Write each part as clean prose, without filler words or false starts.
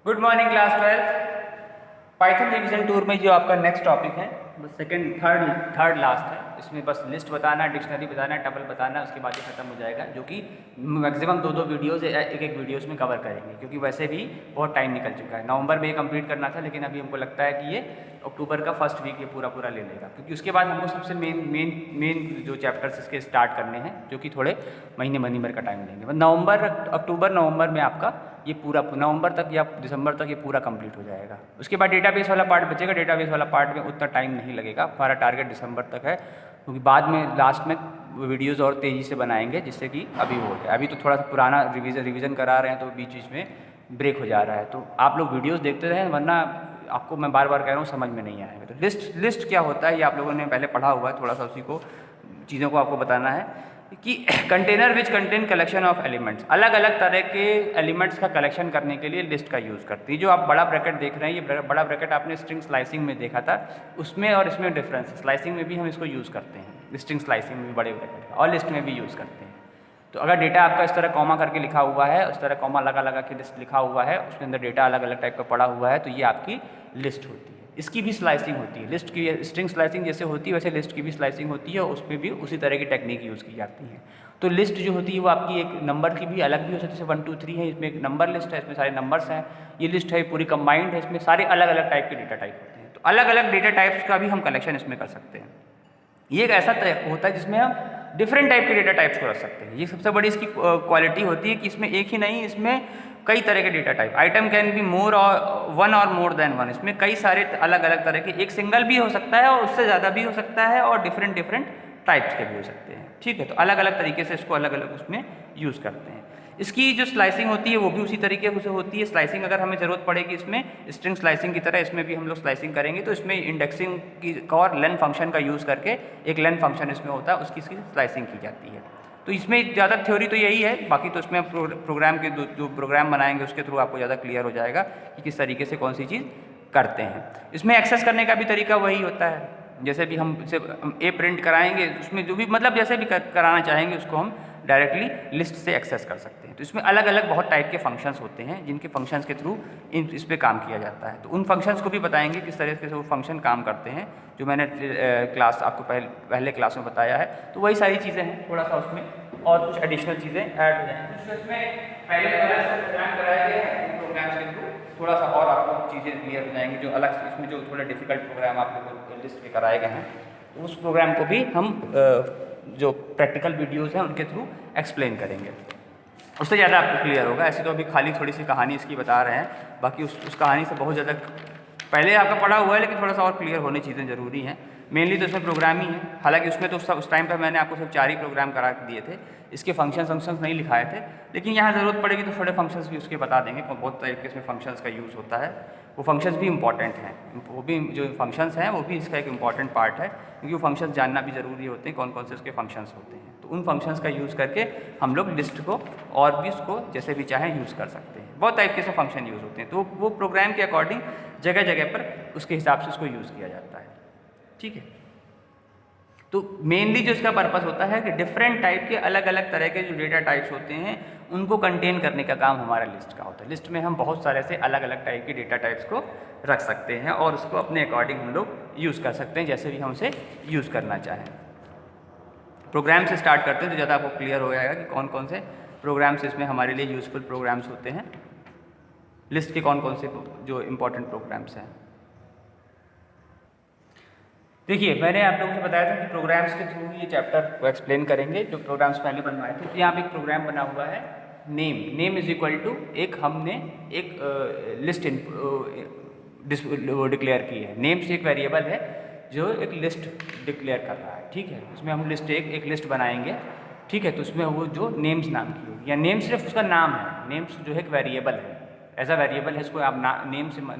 Good morning class 12। Python revision tour में जो आपका नेक्स्ट टॉपिक है बस सेकंड थर्ड लास्ट है। इसमें बस लिस्ट बताना, डिक्शनरी बताना, टेबल बताना, उसके बाद ही खत्म हो जाएगा, जो कि मैक्सिमम दो वीडियोस एक वीडियोस में कवर करेंगे, क्योंकि वैसे भी बहुत टाइम निकल चुका है। नवंबर में ये कंप्लीट करना था, लेकिन अभी हमको लगता है कि ये अक्टूबर का फर्स्ट वीक ये पूरा ले लेगा, क्योंकि उसके बाद हमको सबसे मेन जो चैप्टर्स इसके स्टार्ट करने हैं, जो कि थोड़े महीने भर का टाइम लेंगे। अक्टूबर नवंबर में आपका ये पूरा नवंबर तक या दिसंबर तक ये पूरा कंप्लीट हो जाएगा। उसके बाद डेटाबेस वाला पार्ट बचेगा। डेटाबेस वाला पार्ट में उतना टाइम नहीं लगेगा, हमारा टारगेट दिसंबर तक है, क्योंकि बाद में लास्ट में वीडियोज़ और तेज़ी से बनाएंगे, जिससे कि अभी हो जाए। अभी तो थोड़ा सा पुराना रिवीजन करा रहे हैं, तो बीच में ब्रेक हो जा रहा है। तो आप लोग वीडियोज़ देखते रहें, वरना आपको मैं बार बार कह रहा हूँ समझ में नहीं आएगा। तो लिस्ट क्या होता है ये आप लोगों ने पहले पढ़ा हुआ है, थोड़ा सा उसी को चीज़ों को आपको बताना है कि container which contain collection of elements, अलग अलग तरह के एलिमेंट्स का कलेक्शन करने के लिए लिस्ट का यूज़ करती है। जो आप बड़ा ब्रैकेट देख रहे हैं, ये बड़ा ब्रैकेट आपने स्ट्रिंग स्लाइसिंग में देखा था, उसमें और इसमें डिफरेंस। स्लाइसिंग में भी हम इसको यूज़ करते हैं, स्ट्रिंग स्लाइसिंग में भी बड़े ब्रैकेट, और लिस्ट में भी यूज़ करते हैं। तो अगर डेटा आपका इस तरह कॉमा करके लिखा हुआ है, उस तरह कॉमा लगा के लिस्ट लिखा हुआ है, उसके अंदर डेटा अलग अलग टाइप का पड़ा हुआ है, तो ये आपकी लिस्ट होती है। इसकी भी स्लाइसिंग होती है, लिस्ट की स्ट्रिंग स्लाइसिंग जैसे होती है वैसे लिस्ट की भी स्लाइसिंग होती है, और उसमें भी उसी तरह की टेक्निक यूज़ की जाती है। तो लिस्ट जो होती है वो आपकी एक नंबर की भी अलग भी हो सकती है, जैसे 1 2 3 है, इसमें एक नंबर लिस्ट है, इसमें सारे नंबर्स हैं। ये लिस्ट है पूरी कंबाइंड है, इसमें सारे अलग अलग टाइप के डेटा टाइप होते हैं। तो अलग अलग डेटा टाइप्स का भी हम कलेक्शन इसमें कर सकते हैं। ये एक ऐसा होता है जिसमें हम डिफरेंट टाइप के डेटा टाइप्स को रख सकते हैं। ये सबसे बड़ी इसकी क्वालिटी होती है कि इसमें एक ही नहीं, इसमें कई तरह के data type. Item can be more और वन और मोर देन वन, इसमें कई सारे अलग अलग तरह के, एक सिंगल भी हो सकता है और उससे ज़्यादा भी हो सकता है, और डिफरेंट टाइप्स के भी हो सकते हैं। ठीक है, तो अलग अलग तरीके से इसको अलग अलग उसमें यूज़ करते हैं। इसकी जो स्लाइसिंग होती है वो भी उसी तरीके से होती है। स्लाइसिंग अगर हमें ज़रूरत पड़ेगी इसमें स्ट्रिंग स्लाइसिंग की तरह इसमें भी हम लोग स्लाइसिंग करेंगे, तो इसमें इंडेक्सिंग की और लेन फंक्शन का यूज़ करके एक लेन फंक्शन इसमें होता है, उसकी स्लाइसिंग की जाती है। तो इसमें ज़्यादा थ्योरी तो यही है, बाकी तो इसमें प्रोग्राम के जो प्रोग्राम बनाएंगे उसके थ्रू आपको ज़्यादा क्लियर हो जाएगा कि किस तरीके से कौन सी चीज़ करते हैं। इसमें एक्सेस करने का भी तरीका वही होता है, जैसे भी हम ए प्रिंट कराएंगे, उसमें जो भी मतलब जैसे भी कराना चाहेंगे उसको हम डायरेक्टली लिस्ट से एक्सेस कर सकते हैं। तो इसमें अलग अलग बहुत टाइप के फंक्शंस होते हैं, जिनके फंक्शंस के थ्रू इस पर काम किया जाता है। तो उन फंक्शंस को भी बताएंगे किस तरीके से वो फंक्शन काम करते हैं, जो मैंने क्लास आपको पहले क्लास में बताया है। तो वही सारी चीज़ें हैं, थोड़ा सा उसमें और कुछ एडिशनल चीज़ें ऐड हो जाएंगी। तो इसमें पहले अलग से प्रोग्राम कराया गया है, प्रोग्राम्स के थ्रू थोड़ा सा और आपको चीज़ें क्लियर हो जाएंगी। जो अलग इसमें जो थोड़े डिफिकल्ट प्रोग्राम आप लोगों को लिस्ट के कराए गए हैं, तो उस प्रोग्राम को भी हम जो प्रैक्टिकल वीडियोज़ हैं उनके थ्रू एक्सप्लेन करेंगे, उससे ज़्यादा आपको क्लियर होगा। ऐसे तो अभी खाली थोड़ी सी कहानी इसकी बता रहे हैं, बाकी उस कहानी से बहुत ज़्यादा पहले आपका पढ़ा हुआ है, लेकिन थोड़ा सा और क्लियर होने चीज़ें ज़रूरी हैं। मेनली तो इसमें प्रोग्राम ही है, हालांकि उसमें तो उस टाइम पर मैंने आपको सिर्फ 4 ही प्रोग्राम करा दिए थे, इसके फंक्शंस नहीं लिखाए थे, लेकिन यहाँ ज़रूरत पड़ेगी तो थोड़े फंक्शंस भी उसके बता देंगे। बहुत तरीके से फंक्शंस का यूज़ होता है, वो फंक्शंस भी इंपॉर्टेंट हैं। वो भी जो फंक्शंस हैं वो भी इसका एक इंपॉर्टेंट पार्ट है, क्योंकि वो फंक्शंस जानना भी ज़रूरी होते हैं, कौन कौन से उसके फंक्शंस होते हैं। तो उन फंक्शंस का यूज़ करके हम लोग लिस्ट को और भी उसको जैसे भी चाहें यूज़ कर सकते हैं। बहुत टाइप के से फंक्शन यूज़ होते हैं, तो वो प्रोग्राम के अकॉर्डिंग जगह जगह पर उसके हिसाब से उसको यूज़ किया जाता है। ठीक है, तो मेनली जो इसका पर्पस होता है कि डिफरेंट टाइप के अलग अलग तरह के जो डेटा टाइप्स होते हैं उनको कंटेन करने का काम हमारा लिस्ट का होता है। लिस्ट में हम बहुत सारे से अलग अलग टाइप के डेटा टाइप्स को रख सकते हैं, और उसको अपने अकॉर्डिंग हम लोग यूज़ कर सकते हैं, जैसे भी हम उसे यूज़ करना चाहें। प्रोग्राम से स्टार्ट करते हैं तो ज़्यादा आपको क्लियर हो जाएगा कि कौन कौन से प्रोग्राम्स इसमें हमारे लिए यूज़फुल प्रोग्राम्स होते हैं। लिस्ट के कौन कौन से जो इम्पोर्टेंट प्रोग्राम्स हैं, देखिए मैंने आप लोगों से बताया था कि प्रोग्राम्स के थ्रू ये चैप्टर को एक्सप्लेन करेंगे। जो प्रोग्राम्स पहले बनवाए थे, तो यहाँ पे एक प्रोग्राम बना हुआ है नेम इज इक्वल टू एक, हमने एक लिस्ट डिक्लेयर की है। नेम से एक वेरिएबल है जो एक लिस्ट डिक्लेयर कर रहा है। ठीक है, उसमें हम एक लिस्ट बनाएंगे। ठीक है, तो उसमें वो जो नेम्स नाम की होगी, या नेम सिर्फ उसका नाम है, नेम्स जो है एक वेरिएबल है, एज अ वेरिएबल है, इसको आप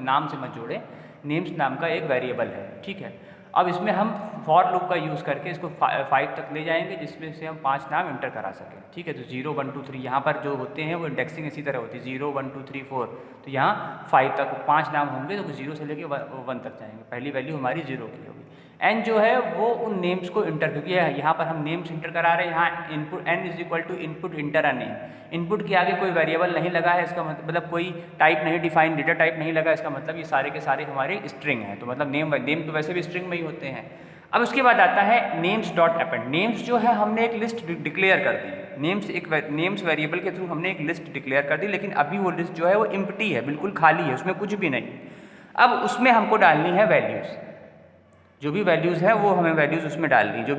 नाम से मत जोड़े, नेम्स नाम का एक वेरिएबल है। ठीक है, अब इसमें हम फॉर लूप का यूज़ करके इसको 5 तक ले जाएंगे, जिसमें से हम 5 नाम इंटर करा सकें। ठीक है, तो 0 1 2 3 यहाँ पर जो होते हैं वो इंडेक्सिंग इसी तरह होती है, 0 1 2 3 4, तो यहाँ 5 तक 5 नाम होंगे, तो 0 से लेके 1 तक जाएंगे, पहली वैल्यू हमारी 0 की होगी। एन जो है वो उन नेम्स को इंटर, क्योंकि यहाँ पर हम नेम्स इंटर करा रहे हैं, यहाँ input n is equal to input enter a name. Input के आगे कोई वेरिएबल नहीं लगा है, इसका मतलब कोई टाइप नहीं डिफाइन, डेटा टाइप नहीं लगा, इसका मतलब ये सारे के सारे हमारे स्ट्रिंग हैं। तो मतलब नेम तो वैसे भी स्ट्रिंग में ही होते हैं। अब उसके बाद आता है नेम्स डॉट अपेंड। नेम्स जो है हमने एक लिस्ट डिक्लेयर कर दी, नेम्स वेरिएबल के थ्रू हमने एक लिस्ट डिक्लेयर कर दी, लेकिन अभी वो लिस्ट जो है वो एम्प्टी है, बिल्कुल खाली है, उसमें कुछ भी नहीं। अब उसमें हमको डालनी है वैल्यूज़, जो भी वैल्यूज़ है वो हमें वैल्यूज़ उसमें डालनी, जो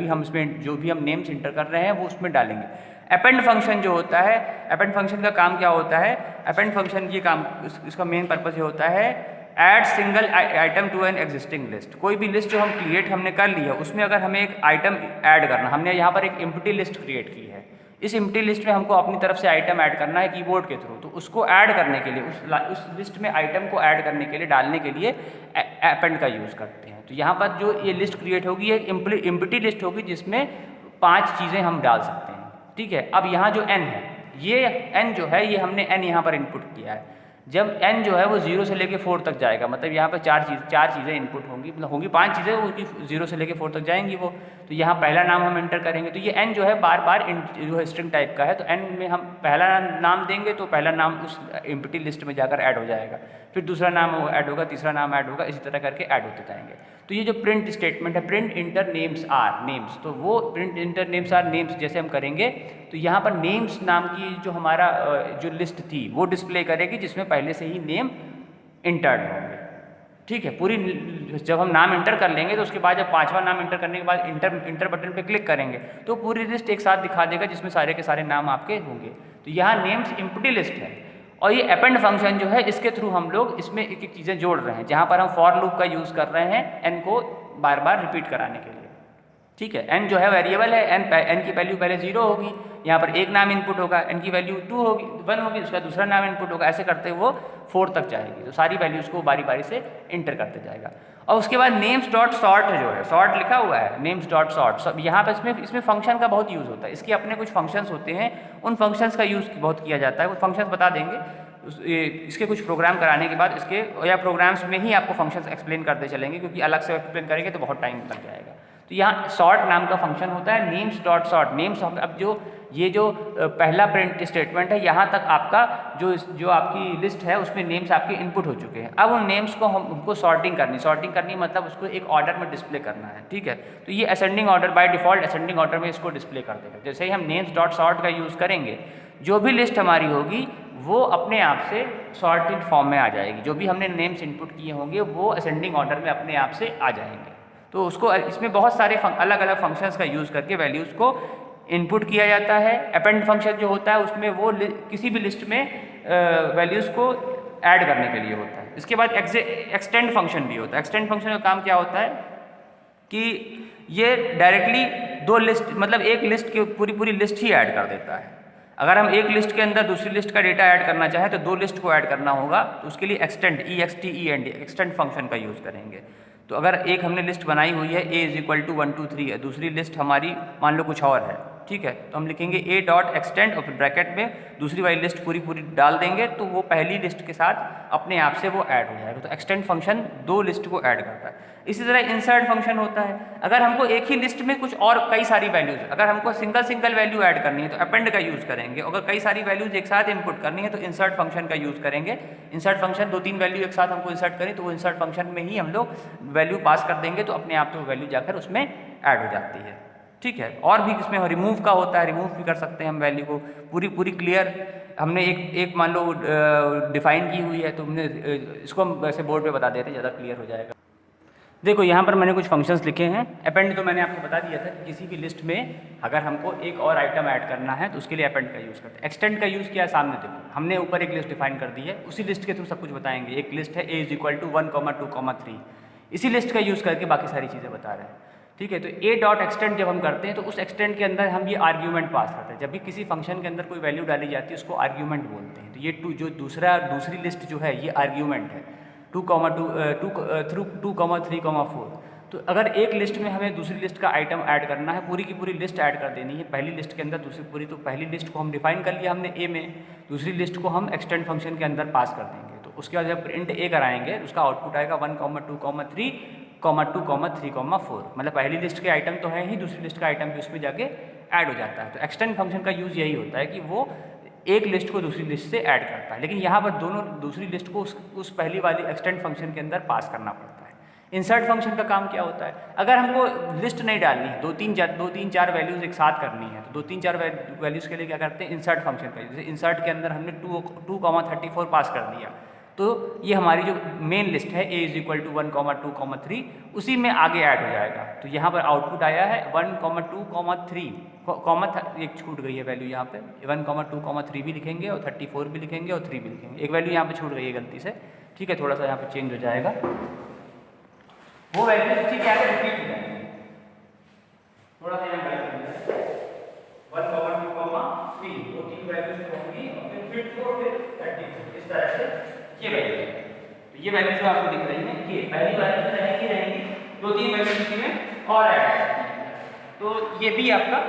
भी हम नेम्स इंटर कर रहे हैं वो उसमें डालेंगे। अपेंड फंक्शन जो होता है, अपेंड फंक्शन का काम क्या होता है? अपेंड फंक्शन ये काम, इसका मेन पर्पज़ ये होता है add single item to an existing list. कोई भी लिस्ट जो हमने कर ली है उसमें अगर हमें एक आइटम ऐड करना, हमने यहाँ पर एक एम्प्टी लिस्ट क्रिएट की है, इस एम्प्टी लिस्ट में हमको अपनी तरफ से आइटम ऐड करना है कीबोर्ड के थ्रू, तो उसको ऐड करने के लिए, उस लिस्ट में आइटम को ऐड करने के लिए, डालने के लिए अपेंड का यूज़ करते हैं। तो यहाँ पर जो ये लिस्ट क्रिएट होगी ये एम्प्टी लिस्ट होगी जिसमें 5 चीज़ें हम डाल सकते हैं, ठीक है। अब यहाँ जो n है, ये n जो है ये हमने n यहाँ पर इनपुट किया है। जब n जो है वो 0 से लेके 4 तक जाएगा, मतलब यहाँ पर चार चीज़ें इनपुट होंगी, मतलब होंगी 5 चीज़ें, वो 0 से लेके 4 तक जाएंगी वो। तो यहाँ पहला नाम हम एंटर करेंगे, तो ये n जो है बार बार जो है स्ट्रिंग टाइप का है, तो n में हम पहला नाम देंगे तो पहला नाम उस एम्प्टी लिस्ट में जाकर ऐड हो जाएगा, फिर दूसरा नाम ऐड होगा, तीसरा नाम ऐड होगा, इसी तरह करके ऐड होते जाएंगे। तो ये जो प्रिंट स्टेटमेंट है, print enter names are names, तो वो print enter names are names जैसे हम करेंगे तो यहाँ पर नेम्स नाम की जो हमारा जो लिस्ट थी वो डिस्प्ले करेगी जिसमें पहले से ही नेम इंटर्ड होंगे, ठीक है। पूरी जब हम नाम इंटर कर लेंगे तो उसके बाद जब 5वां नाम इंटर करने के बाद इंटर बटन पे क्लिक करेंगे तो पूरी लिस्ट एक साथ दिखा देगा जिसमें सारे के सारे नाम आपके होंगे। तो यहाँ नेम्स एम्प्टी लिस्ट है, और ये अपेंड फंक्शन जो है इसके थ्रू हम लोग इसमें एक एक चीज़ें जोड़ रहे हैं, जहाँ पर हम फॉर लूप का यूज़ कर रहे हैं n को बार बार रिपीट कराने के लिए, ठीक है। n जो है वेरिएबल है, n की वैल्यू पहले 0 होगी, यहाँ पर एक नाम इनपुट होगा, n की वैल्यू 1 होगी, उसका दूसरा नाम इनपुट होगा, ऐसे करते वो 4 तक जाएगी। तो सारी वैल्यूज़ को बारी बारी से इंटर करते जाएगा। और उसके बाद नेम्स डॉट सॉर्ट जो है, सॉर्ट लिखा हुआ है, नेम्स डॉट सॉर्ट, यहाँ पर इसमें फंक्शन का बहुत यूज़ होता है। इसके अपने कुछ फंक्शंस होते हैं, उन फंक्शंस का यूज़ बहुत किया जाता है, वो फंक्शंस बता देंगे इसके कुछ प्रोग्राम कराने के बाद, इसके या प्रोग्राम्स में ही आपको फंक्शंस एक्सप्लेन करते चलेंगे, क्योंकि अलग से एक्सप्लेन करेंगे तो बहुत टाइम लग जाएगा। तो यहाँ सॉर्ट नाम का फंक्शन होता है, नेम्स डॉट सॉर्ट। नेम्स अब जो पहला प्रिंट स्टेटमेंट है, यहाँ तक आपका जो आपकी लिस्ट है उसमें नेम्स आपके इनपुट हो चुके हैं। अब उन नेम्स को हमको सॉर्टिंग करनी मतलब उसको एक ऑर्डर में डिस्प्ले करना है, ठीक है। तो ये ascending order, by default ascending order में इसको डिस्प्ले कर देगा। जैसे ही हम नेम्स डॉट सॉर्ट का यूज़ करेंगे, जो भी लिस्ट हमारी होगी वो अपने आप से सॉर्टेड फॉर्म में आ जाएगी, जो भी हमने नेम्स इनपुट किए होंगे वो असेंडिंग ऑर्डर में अपने आप से आ जाएंगे। तो उसको इसमें बहुत सारे अलग अलग फंक्शंस का यूज़ करके वैल्यूज़ को इनपुट किया जाता है। अपेंड फंक्शन जो होता है उसमें वो किसी भी लिस्ट में वैल्यूज़ को ऐड करने के लिए होता है। इसके बाद एक्सटेंड फंक्शन भी होता है। एक्सटेंड फंक्शन का काम क्या होता है कि ये डायरेक्टली दो लिस्ट, मतलब एक लिस्ट की पूरी लिस्ट ही ऐड कर देता है। अगर हम एक लिस्ट के अंदर दूसरी लिस्ट का डेटा ऐड करना चाहें तो दो लिस्ट को ऐड करना होगा, तो उसके लिए एक्सटेंड एक्सटेंड फंक्शन का यूज़ करेंगे। तो अगर एक हमने लिस्ट बनाई हुई है a = 1 2 3 है, दूसरी लिस्ट हमारी मान लो कुछ और है, ठीक है, तो हम लिखेंगे a डॉट एक्सटेंड और फिर ब्रैकेट में दूसरी वाली लिस्ट पूरी डाल देंगे, तो वो पहली लिस्ट के साथ अपने आप से वो ऐड हो जाएगा। तो एक्सटेंड फंक्शन दो लिस्ट को ऐड करता है। इसी तरह इंसर्ट फंक्शन होता है। अगर हमको एक ही लिस्ट में कुछ और कई सारी वैल्यूज़, अगर हमको सिंगल वैल्यू ऐड करनी है तो अपेंड का यूज़ करेंगे। अगर कई सारी वैल्यूज़ एक साथ इनपुट करनी है तो इंसर्ट फंक्शन का यूज़ करेंगे। इंसर्ट फंक्शन 2-3 वैल्यू एक साथ हमको इंसर्ट करें तो वो इंसर्ट फंक्शन में ही हम लोग वैल्यू पास कर देंगे, तो अपने आप तो वैल्यू जाकर उसमें ऐड हो जाती है, ठीक है। और भी इसमें रिमूव का होता है, रिमूव भी कर सकते हैं हम वैल्यू को पूरी क्लियर। हमने एक मान लो डिफाइन की हुई है, तो हमने इसको हम वैसे बोर्ड पे बता देते हैं, ज़्यादा क्लियर हो जाएगा। देखो यहाँ पर मैंने कुछ फंक्शंस लिखे हैं। अपेंड तो मैंने आपको बता दिया था कि किसी भी लिस्ट में अगर हमको एक और आइटम ऐड करना है तो उसके लिए अपेंड का यूज़ करते हैं। एक्सटेंड का यूज़ किया है, सामने देखो हमने ऊपर एक लिस्ट डिफाइन कर दी है, उसी लिस्ट के थ्रू सब कुछ बताएंगे। एक लिस्ट है a = 1, 2, 3, इसी लिस्ट का यूज़ करके बाकी सारी चीज़ें बता रहे हैं, ठीक है। तो a डॉट एक्सटेंड जब हम करते हैं तो उस एक्सटेंड के अंदर हम ये आर्ग्यूमेंट पास करते हैं। जब भी किसी फंक्शन के अंदर कोई वैल्यू डाली जाती है उसको आर्ग्यूमेंट बोलते हैं। तो ये जो दूसरी लिस्ट जो है ये आर्ग्यूमेंट है 2, 3, 4। तो अगर एक लिस्ट में हमें दूसरी लिस्ट का आइटम ऐड करना है, पूरी की पूरी लिस्ट ऐड कर देनी है पहली लिस्ट के अंदर दूसरी पूरी, तो पहली लिस्ट को हम डिफाइन कर लिया हमने a में, दूसरी लिस्ट को हम एक्सटेंड फंक्शन के अंदर पास कर देंगे। तो उसके बाद जब प्रिंट a कराएंगे उसका आउटपुट आएगा 1, 2, 3 2,3,4, मतलब पहली लिस्ट के आइटम तो है ही, दूसरी लिस्ट का आइटम भी उसमें जाके ऐड हो जाता है। तो एक्सटेंड फंक्शन का यूज़ यही होता है कि वो एक लिस्ट को दूसरी लिस्ट से ऐड करता है, लेकिन यहाँ पर दोनों दूसरी लिस्ट को उस पहली वाली एक्सटेंड फंक्शन के अंदर पास करना पड़ता है। इंसर्ट फंक्शन का काम क्या होता है, अगर हमको लिस्ट नहीं डालनी है, दो तीन चार वैल्यूज़ एक साथ करनी है, तो 2-3-4 वैल्यूज़ के लिए क्या करते हैं, इंसर्ट फंक्शन का। जैसे इंसर्ट के अंदर हमने 2,34 पास कर दिया, तो ये हमारी जो मेन लिस्ट है a = 1,2,3 उसी में आगे ऐड हो जाएगा। तो यहाँ पर आउटपुट आया है 1,2,3, एक छूट गई है वैल्यू यहाँ पे, 1,2,3 भी लिखेंगे और 34 भी लिखेंगे और 3 भी लिखेंगे, एक वैल्यू यहाँ पे छूट गई है गलती से, ठीक है, थोड़ा सा यहाँ पे चेंज हो जाएगा, वो वैल्यू ठीक है रिपीट हो जाएगी, थोड़ा सा यहाँ गलत हो जाएगा, 1,2,3 वो 3 वैल्यूज होंगी और फिर 34 इस तरह से ये वैल्यू है। तो ये वैल्यू जो आपको दिख रही है, ये पहली वैल्यू तो रहेंगी, 2-3 वैल्यू इसी में और ऐड है, तो ये भी आपका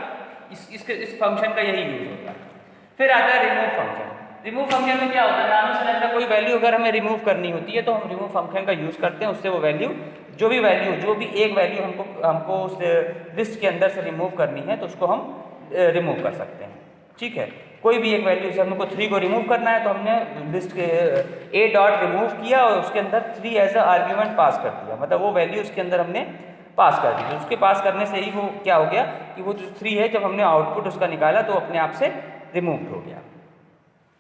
इस फंक्शन का यही यूज होता है। फिर आता है रिमूव फंक्शन। रिमूव फंक्शन में क्या होता है, नाम से लगता है कोई वैल्यू अगर हमें रिमूव करनी होती है तो हम रिमूव फंक्शन का यूज करते हैं, उससे वो वैल्यू जो भी एक वैल्यू हमको उस लिस्ट के अंदर से रिमूव करनी है तो उसको हम रिमूव कर सकते हैं, ठीक है। कोई भी एक वैल्यू, जैसे हमको 3 को रिमूव करना है तो हमने लिस्ट के a डॉट रिमूव किया और उसके अंदर 3 एज अ आर्ग्यूमेंट पास कर दिया, मतलब वो वैल्यू उसके अंदर हमने पास कर दी। तो उसके पास करने से ही वो क्या हो गया कि वो जो 3 है, जब हमने आउटपुट उसका निकाला तो अपने आप से रिमूव हो गया,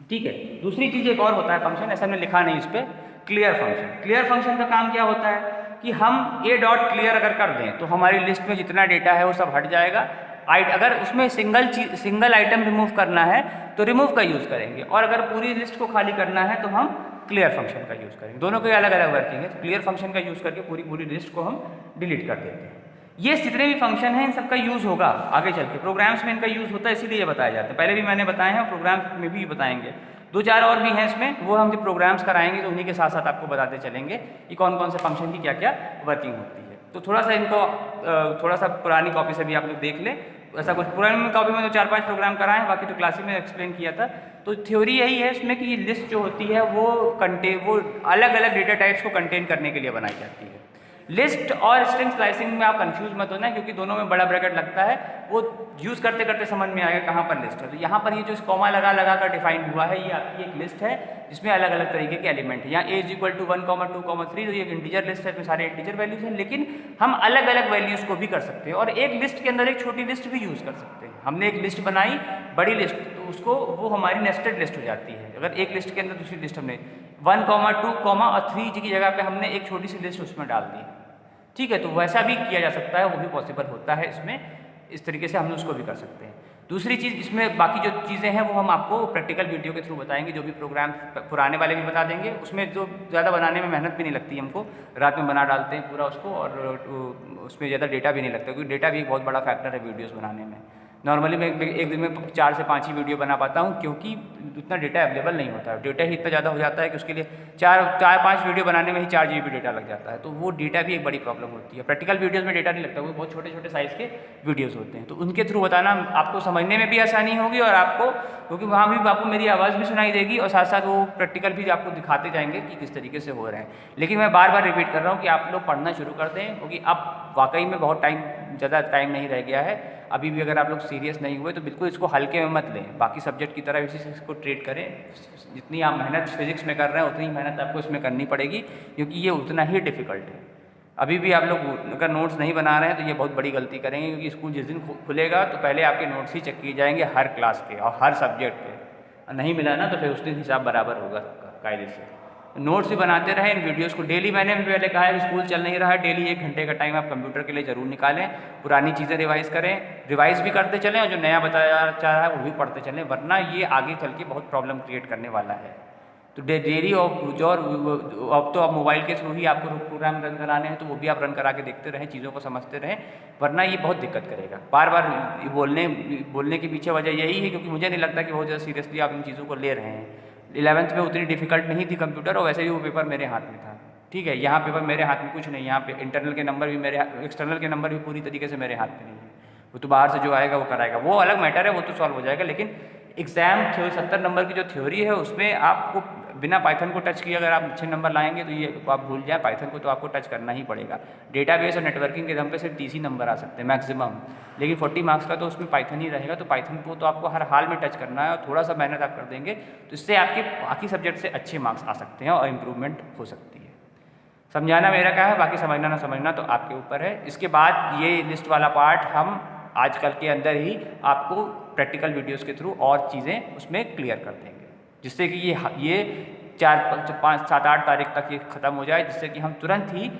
ठीक है। दूसरी चीज़ एक और होता है फंक्शन, ऐसा हमने लिखा नहीं इस पर, क्लियर फंक्शन। क्लियर फंक्शन का काम क्या होता है कि हम a डॉट क्लियर अगर कर दें तो हमारी लिस्ट में जितना डेटा है वो सब हट जाएगा। अगर उसमें सिंगल आइटम रिमूव करना है तो रिमूव का यूज़ करेंगे, और अगर पूरी लिस्ट को खाली करना है तो हम क्लियर फंक्शन का यूज़ करेंगे। दोनों के अलग अलग वर्किंग है, तो क्लियर फंक्शन का यूज़ करके पूरी लिस्ट को हम डिलीट कर देते हैं। ये जितने भी फंक्शन हैं इन सबका यूज़ होगा आगे चल के, प्रोग्राम्स में इनका यूज़ होता है, इसीलिए ये बताया जाता है। पहले भी मैंने बताए हैं, प्रोग्राम्स में भी बताएंगे, 2-4 और भी हैं इसमें, वो हम जब प्रोग्राम्स कराएंगे तो उन्हीं के साथ साथ आपको बताते चलेंगे कि कौन कौन से फंक्शन की क्या क्या वर्किंग होती है। तो थोड़ा सा इनको थोड़ा सा पुरानी कॉपी से भी आप लोग देख लें, ऐसा कुछ पुरानी कॉपी में तो 4-5 प्रोग्राम कराए हैं, बाकी तो क्लासेस में एक्सप्लेन किया था। तो थ्योरी यही है इसमें कि ये लिस्ट जो होती है वो अलग अलग डेटा टाइप्स को कंटेन करने के लिए बनाई जाती है। लिस्ट और स्ट्रिंग स्लाइसिंग में आप कंफ्यूज मत होना, क्योंकि दोनों में बड़ा ब्रैकेट लगता है, वो यूज़ करते करते समझ में आएगा कहाँ पर लिस्ट है। तो यहाँ पर ये जो कॉमा लगा कर डिफाइन हुआ है, ये आपकी एक लिस्ट है जिसमें अलग अलग तरीके के एलिमेंट हैं। यहाँ a = 1,2,3, तो ये एक इंटीजर लिस्ट है, इसमें सारे इंटीजर वैल्यूज हैं, लेकिन हम अलग अलग वैल्यूज़ को भी कर सकते हैं, और एक लिस्ट के अंदर एक छोटी लिस्ट भी यूज़ कर सकते हैं। हमने एक लिस्ट बनाई बड़ी लिस्ट, तो वो हमारी नेस्टेड लिस्ट हो जाती है। अगर एक लिस्ट के अंदर दूसरी लिस्ट हमने 1, 2, और 3 की जगह पे हमने एक छोटी सी लिस्ट उसमें डाल दी, ठीक है, तो वैसा भी किया जा सकता है, वो भी पॉसिबल होता है इसमें, इस तरीके से हम उसको भी कर सकते हैं। दूसरी चीज़ इसमें बाकी जो चीज़ें हैं वो हम आपको प्रैक्टिकल वीडियो के थ्रू बताएंगे, जो भी प्रोग्राम पुराने वाले भी बता देंगे, उसमें जो ज़्यादा बनाने में मेहनत भी नहीं लगती हमको, रात में बना डालते हैं पूरा उसको, और उसमें ज़्यादा डेटा भी नहीं लगता, क्योंकि डेटा भी एक बहुत बड़ा फैक्टर है वीडियोज़ बनाने में। नॉर्मली मैं एक दिन में 4 से 5 ही वीडियो बना पाता हूँ, क्योंकि उतना डेटा अवेलेबल नहीं होता है, डेटा ही इतना ज़्यादा हो जाता है कि उसके लिए 4-5 वीडियो बनाने में ही 4 GB डेटा लग जाता है, तो वो डेटा भी एक बड़ी प्रॉब्लम होती है। प्रैक्टिकल वीडियोज़ में डेटा नहीं लगता, वो बहुत छोटे छोटे साइज़ के वीडियोज़ होते हैं, तो उनके थ्रू बताना आपको समझने में भी आसानी होगी, और आपको, क्योंकि वहाँ भी आपको मेरी आवाज़ भी सुनाई देगी, और साथ साथ वो प्रैक्टिकल भी आपको दिखाते जाएंगे कि किस तरीके से हो रहे हैं। लेकिन मैं बार बार रिपीट कर रहा हूँ कि आप लोग पढ़ना शुरू कर दें, क्योंकि अब वाकई में बहुत ज़्यादा टाइम नहीं रह गया है। अभी भी अगर आप लोग सीरियस नहीं हुए तो बिल्कुल इसको हल्के में मत लें, बाकी सब्जेक्ट की तरह इसी से इसको ट्रीट करें। जितनी आप मेहनत फिजिक्स में कर रहे हैं उतनी मेहनत आपको इसमें करनी पड़ेगी, क्योंकि ये उतना ही डिफ़िकल्ट है। अभी भी आप लोग अगर नोट्स नहीं बना रहे हैं तो ये बहुत बड़ी गलती करेंगे, क्योंकि स्कूल जिस दिन खुलेगा तो पहले आपके नोट्स ही चेक किए जाएंगे हर क्लास के और हर सब्जेक्ट के, नहीं मिला ना तो फिर उस दिन हिसाब बराबर होगा कायदे से। नोट्स भी बनाते रहें, इन वीडियोस को डेली, मैंने भी पहले कहा है स्कूल चल नहीं रहा है, डेली 1 घंटे का टाइम आप कंप्यूटर के लिए ज़रूर निकालें, पुरानी चीज़ें रिवाइज़ करें, रिवाइज भी करते चलें, और जो नया बताया जा रहा है वो भी पढ़ते चलें, वरना ये आगे चल के बहुत प्रॉब्लम क्रिएट करने वाला है। तो डेली और अब तो आप मोबाइल के थ्रू ही आपको प्रोग्राम रन कराने हैं, तो वो भी आप रन करा के देखते रहें, चीज़ों को समझते रहें, वरना ये बहुत दिक्कत करेगा। बार बार बोलने के पीछे वजह यही है, क्योंकि मुझे नहीं लगता कि बहुत ज़्यादा सीरियसली आप इन चीज़ों को ले रहे हैं। 11th में उतनी डिफिकल्ट नहीं थी कंप्यूटर, और वैसे भी वो पेपर मेरे हाथ में था, ठीक है। यहाँ पेपर मेरे हाथ में कुछ नहीं, यहाँ पे इंटरनल के नंबर भी एक्सटर्नल के नंबर भी पूरी तरीके से मेरे हाथ में नहीं है, वो तो बाहर से जो आएगा वो कराएगा, वो अलग मैटर है, वो तो सॉल्व हो जाएगा। लेकिन एग्जाम 70 नंबर की जो थ्योरी है उसमें आपको बिना पाइथन को टच किए अगर आप अच्छे नंबर लाएंगे तो ये आप भूल जाए, पाइथन को तो आपको टच करना ही पड़ेगा। डेटाबेस और नेटवर्किंग के दम पे सिर्फ 30 ही नंबर आ सकते हैं मैक्सिमम, लेकिन 40 मार्क्स का तो उसमें पाइथन ही रहेगा, तो पाइथन को तो आपको हर हाल में टच करना है और थोड़ा सा मेहनत आप कर देंगे तो इससे आपके बाकी सब्जेक्ट से अच्छे मार्क्स आ सकते हैं और इम्प्रूवमेंट हो सकती है। समझाना मेरा क्या है, बाकी समझना ना समझना तो आपके ऊपर है। इसके बाद ये लिस्ट वाला पार्ट हम आजकल के अंदर ही आपको प्रैक्टिकल वीडियोस के थ्रू और चीज़ें उसमें क्लियर कर देंगे, जिससे कि ये 4, 5, 7, 8 तारीख तक ये ख़त्म हो जाए, जिससे कि हम तुरंत ही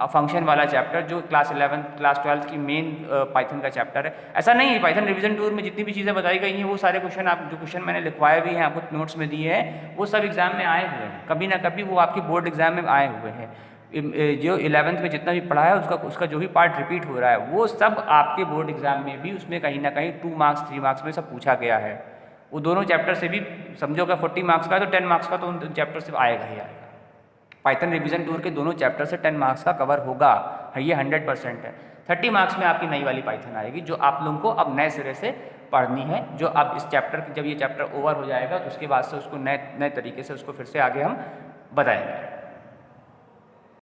फंक्शन वाला चैप्टर जो क्लास 11 क्लास 12 की मेन पाइथन का चैप्टर है, ऐसा नहीं है, पाइथन रिवीजन टूर में जितनी भी चीज़ें बताई गई हैं वो सारे क्वेश्चन आप जो क्वेश्चन मैंने लिखवाए भी हैं आपको नोट्स में दिए हैं वो सब एग्जाम में आए हुए हैं, कभी ना कभी वो आपके बोर्ड एग्जाम में आए हुए हैं। जो 11th में जितना भी पढ़ा है उसका जो भी पार्ट रिपीट हो रहा है वो सब आपके बोर्ड एग्जाम में भी उसमें कहीं ना कहीं 2 मार्क्स 3 मार्क्स में सब पूछा गया है। वो दोनों चैप्टर से भी समझो अगर 40 मार्क्स का तो 10 मार्क्स का तो उन चैप्टर से आएगा ही आएगा। पाइथन रिवीजन टूर के दोनों चैप्टर से 10 मार्क्स का कवर होगा, ये 100% है। 30 मार्क्स में आपकी नई वाली पाइथन आएगी जो आप लोगों को अब नए सिरे से पढ़नी है, जो अब इस चैप्टर जब ये चैप्टर ओवर हो जाएगा तो उसके बाद से उसको नए तरीके से उसको फिर से आगे हम बताएंगे।